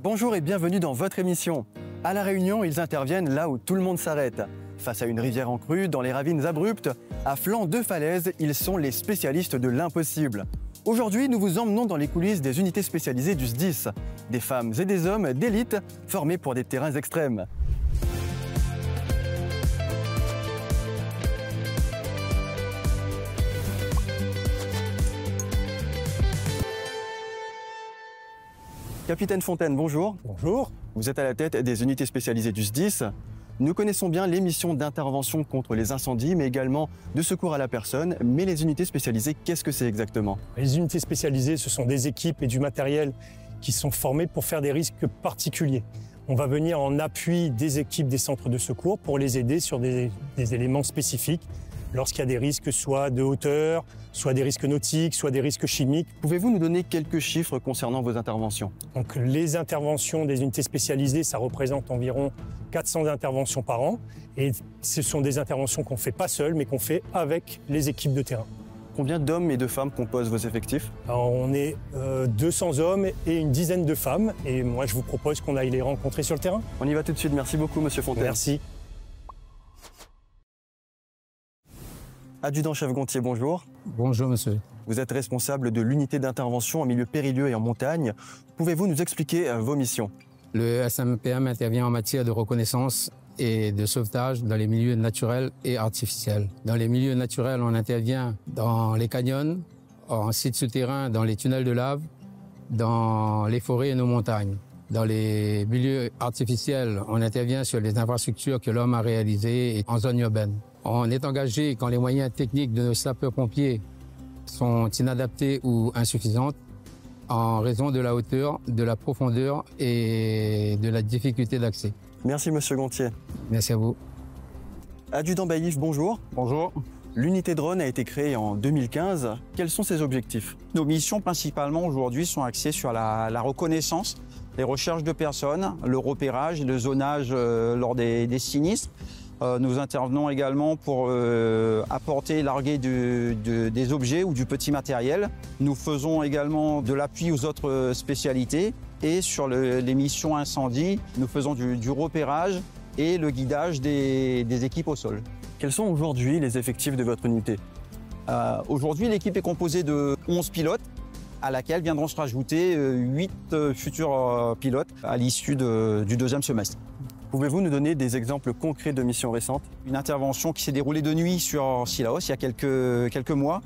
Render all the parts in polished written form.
Bonjour et bienvenue dans votre émission. À La Réunion, ils interviennent là où tout le monde s'arrête. Face à une rivière en crue, dans les ravines abruptes, à flanc de falaise, ils sont les spécialistes de l'impossible. Aujourd'hui, nous vous emmenons dans les coulisses des unités spécialisées du SDIS. Des femmes et des hommes d'élite formés pour des terrains extrêmes. Capitaine Fontaine, bonjour. Bonjour. Vous êtes à la tête des unités spécialisées du SDIS. Nous connaissons bien les missions d'intervention contre les incendies, mais également de secours à la personne. Mais les unités spécialisées, qu'est-ce que c'est exactement? Les unités spécialisées, ce sont des équipes et du matériel qui sont formés pour faire des risques particuliers. On va venir en appui des équipes des centres de secours pour les aider sur des éléments spécifiques lorsqu'il y a des risques soit de hauteur, soit des risques nautiques, soit des risques chimiques. Pouvez-vous nous donner quelques chiffres concernant vos interventions? Donc, les interventions des unités spécialisées, ça représente environ 400 interventions par an. Et ce sont des interventions qu'on ne fait pas seul, mais qu'on fait avec les équipes de terrain. Combien d'hommes et de femmes composent vos effectifs? Alors, on est 200 hommes et une dizaine de femmes. Et moi, je vous propose qu'on aille les rencontrer sur le terrain. On y va tout de suite. Merci beaucoup, Monsieur Fontaine. Merci. Adjudant-chef Gontier, bonjour. Bonjour monsieur. Vous êtes responsable de l'unité d'intervention en milieu périlleux et en montagne. Pouvez-vous nous expliquer vos missions? Le SMPM intervient en matière de reconnaissance et de sauvetage dans les milieux naturels et artificiels. Dans les milieux naturels, on intervient dans les canyons, en site souterrain, dans les tunnels de lave, dans les forêts et nos montagnes. Dans les milieux artificiels, on intervient sur les infrastructures que l'homme a réalisées en zone urbaine. On est engagé quand les moyens techniques de nos sapeurs-pompiers sont inadaptés ou insuffisants en raison de la hauteur, de la profondeur et de la difficulté d'accès. Merci Monsieur Gontier. Merci à vous. Adjudant Baïf, bonjour. Bonjour. L'unité drone a été créée en 2015. Quels sont ses objectifs? Nos missions principalement aujourd'hui sont axées sur la reconnaissance, les recherches de personnes, le repérage et le zonage lors des sinistres. Nous intervenons également pour apporter, larguer des objets ou du petit matériel. Nous faisons également de l'appui aux autres spécialités. Et sur les missions incendie, nous faisons du repérage et le guidage des équipes au sol. Quels sont aujourd'hui les effectifs de votre unité? Aujourd'hui, l'équipe est composée de 11 pilotes, à laquelle viendront se rajouter 8 futurs pilotes à l'issue du deuxième semestre. Pouvez-vous nous donner des exemples concrets de missions récentes? Une intervention qui s'est déroulée de nuit sur Sillaos il y a quelques mois.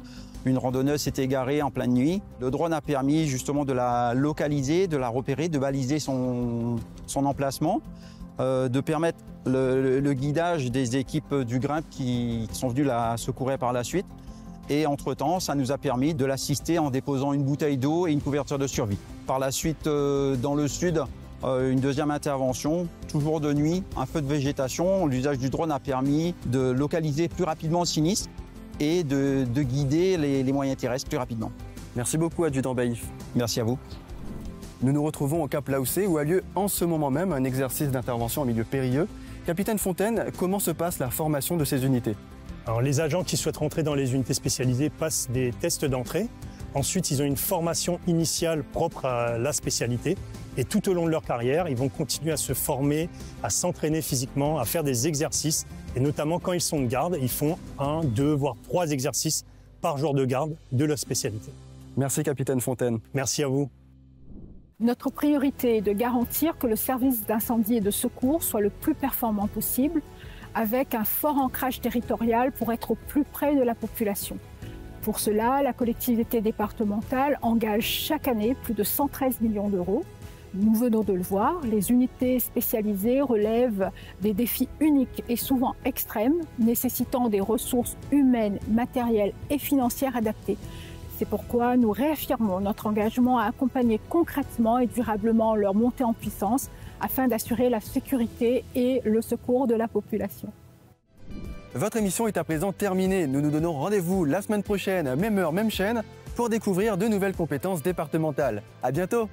Une randonneuse s'est égarée en pleine nuit. Le drone a permis justement de la localiser, de la repérer, de baliser son emplacement, de permettre le guidage des équipes du GRIMP qui sont venues la secourir par la suite. Et entre-temps, ça nous a permis de l'assister en déposant une bouteille d'eau et une couverture de survie. Par la suite, dans le sud, une deuxième intervention, toujours de nuit, un feu de végétation. L'usage du drone a permis de localiser plus rapidement le sinistre et de guider les moyens terrestres plus rapidement. Merci beaucoup, Adjudant Baïf. Merci à vous. Nous nous retrouvons au Cap Laoussé où a lieu en ce moment même un exercice d'intervention en milieu périlleux. Capitaine Fontaine, comment se passe la formation de ces unités? Alors, les agents qui souhaitent rentrer dans les unités spécialisées passent des tests d'entrée. Ensuite, ils ont une formation initiale propre à la spécialité. Et tout au long de leur carrière, ils vont continuer à se former, à s'entraîner physiquement, à faire des exercices. Et notamment quand ils sont de garde, ils font 1, 2, voire 3 exercices par jour de garde de leur spécialité. Merci, Capitaine Fontaine. Merci à vous. Notre priorité est de garantir que le service d'incendie et de secours soit le plus performant possible, avec un fort ancrage territorial pour être au plus près de la population. Pour cela, la collectivité départementale engage chaque année plus de 113 millions d'euros. Nous venons de le voir, les unités spécialisées relèvent des défis uniques et souvent extrêmes, nécessitant des ressources humaines, matérielles et financières adaptées. C'est pourquoi nous réaffirmons notre engagement à accompagner concrètement et durablement leur montée en puissance afin d'assurer la sécurité et le secours de la population. Votre émission est à présent terminée. Nous nous donnons rendez-vous la semaine prochaine, même heure, même chaîne, pour découvrir de nouvelles compétences départementales. À bientôt!